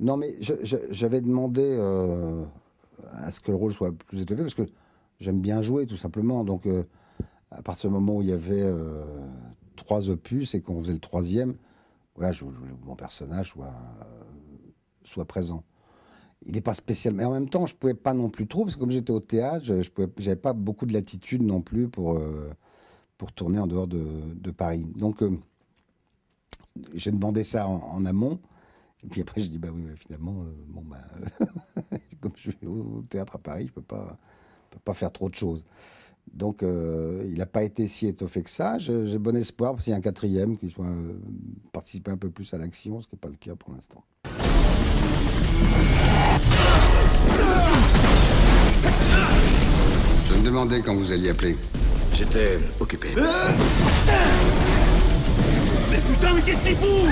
Non, mais j'avais demandé à ce que le rôle soit plus étoffé, parce que j'aime bien jouer, tout simplement. Donc, à partir du moment où il y avait 3 opus et qu'on faisait le 3e, voilà, je voulais que mon personnage soit présent. Il n'est pas spécial, mais en même temps, je pouvais pas non plus trop, parce que comme j'étais au théâtre, j'avais pas beaucoup de latitude non plus pour tourner en dehors de Paris. Donc, j'ai demandé ça en amont. Et puis après, je dis, bah oui, finalement, bon, bah, comme je suis au théâtre à Paris, je peux pas faire trop de choses. Donc, il n'a pas été si étoffé que ça. J'ai bon espoir, parce qu'il y a un 4e qui soit participer un peu plus à l'action, ce qui n'est pas le cas pour l'instant. Je me demandais quand vous alliez appeler. J'étais occupé. Mais putain, mais qu'est-ce qu'il fout?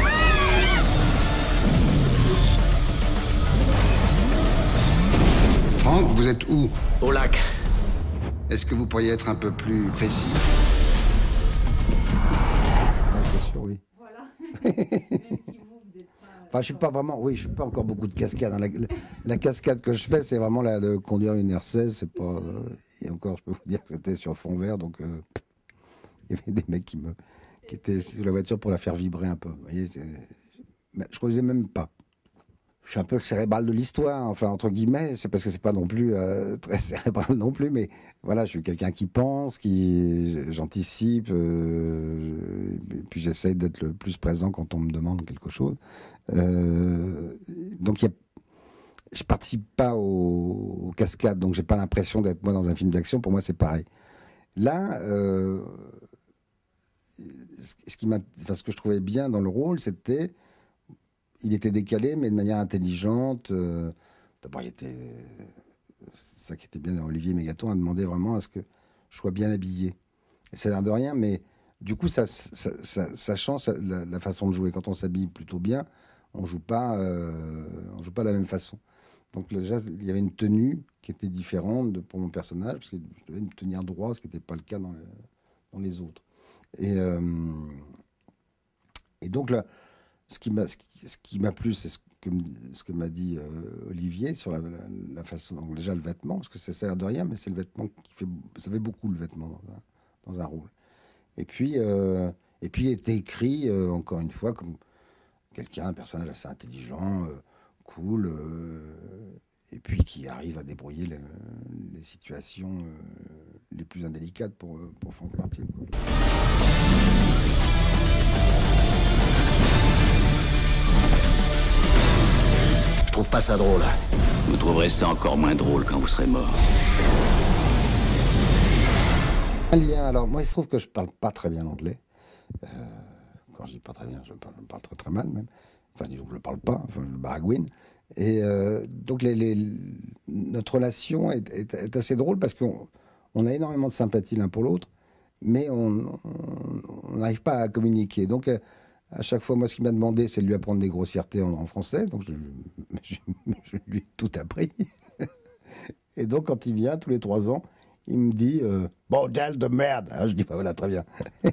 Franck, vous êtes où? Au lac. Est-ce que vous pourriez être un peu plus précis? Là, c'est sûr, oui. Voilà. Même si vous êtes pas... Enfin, je suis pas vraiment, oui, je fais pas encore beaucoup de cascades. Hein. La cascade que je fais, c'est vraiment de conduire une R16. C'est pas, et encore, je peux vous dire que c'était sur fond vert, donc il y avait des mecs qui étaient sur la voiture pour la faire vibrer un peu. Vous voyez, je conduisais même pas. Je suis un peu le cérébral de l'histoire, enfin, entre guillemets. C'est parce que c'est pas non plus très cérébral non plus, mais voilà, je suis quelqu'un qui pense, j'anticipe, puis j'essaye d'être le plus présent quand on me demande quelque chose. Donc, je participe pas aux cascades, donc j'ai pas l'impression d'être moi dans un film d'action. Pour moi, c'est pareil. Là, ce que je trouvais bien dans le rôle, c'était... Il était décalé, mais de manière intelligente. D'abord, ça qui était bien, Olivier Mégaton a demandé vraiment à ce que je sois bien habillé. Et ça a l'air de rien, mais du coup, ça change la façon de jouer. Quand on s'habille plutôt bien, on joue pas de la même façon. Donc déjà, il y avait une tenue qui était différente pour mon personnage, parce que je devais me tenir droit, ce qui n'était pas le cas dans les autres. Et donc là, ce qui m'a plu, c'est ce que m'a dit Olivier sur la façon. Donc déjà le vêtement, parce que ça a l'air de rien, mais c'est le vêtement ça fait beaucoup, le vêtement dans un rôle. Et puis il était écrit encore une fois comme un personnage assez intelligent, cool, et puis qui arrive à débrouiller les situations les plus indélicates pour Franck Martin, quoi. Je trouve pas ça drôle. Vous trouverez ça encore moins drôle quand vous serez mort. Un lien, alors moi il se trouve que je parle pas très bien anglais. Quand je dis pas très bien, je parle très très mal même. Enfin disons que je le parle pas, enfin je baragouine. Et donc notre relation est assez drôle parce qu'on a énormément de sympathie l'un pour l'autre, mais on n'arrive pas à communiquer. Donc à chaque fois, moi, ce qu'il m'a demandé, c'est de lui apprendre des grossièretés en français. Donc, je lui ai tout appris. Et donc, quand il vient, tous les 3 ans, il me dit bordel de merde. Alors, je dis, bah voilà, très bien. Et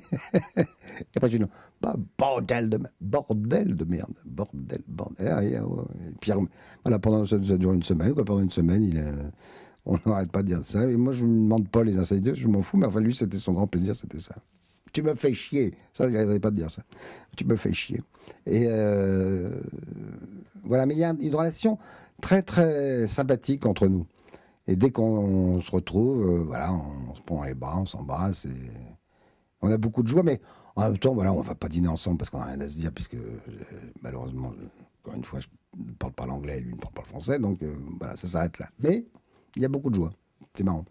après, je dis, non, pas bordel de merde, bordel de merde. Bordel. Et puis, voilà, ça dure une semaine. Pendant une semaine, on n'arrête pas de dire ça. Et moi, je ne me demande pas les insanités, je m'en fous. Mais enfin, lui, c'était son grand plaisir, c'était ça. Tu me fais chier. Ça, je n'arrêterai pas de dire ça. Tu me fais chier. Et voilà, mais il y a une relation très, très sympathique entre nous. Et dès qu'on se retrouve, voilà, on se prend les bras, on s'embrasse. Et on a beaucoup de joie, mais en même temps, voilà, on ne va pas dîner ensemble parce qu'on n'a rien à se dire, puisque malheureusement, encore une fois, je ne parle pas l'anglais, lui ne parle pas le français. Donc voilà, ça s'arrête là. Mais il y a beaucoup de joie. C'est marrant.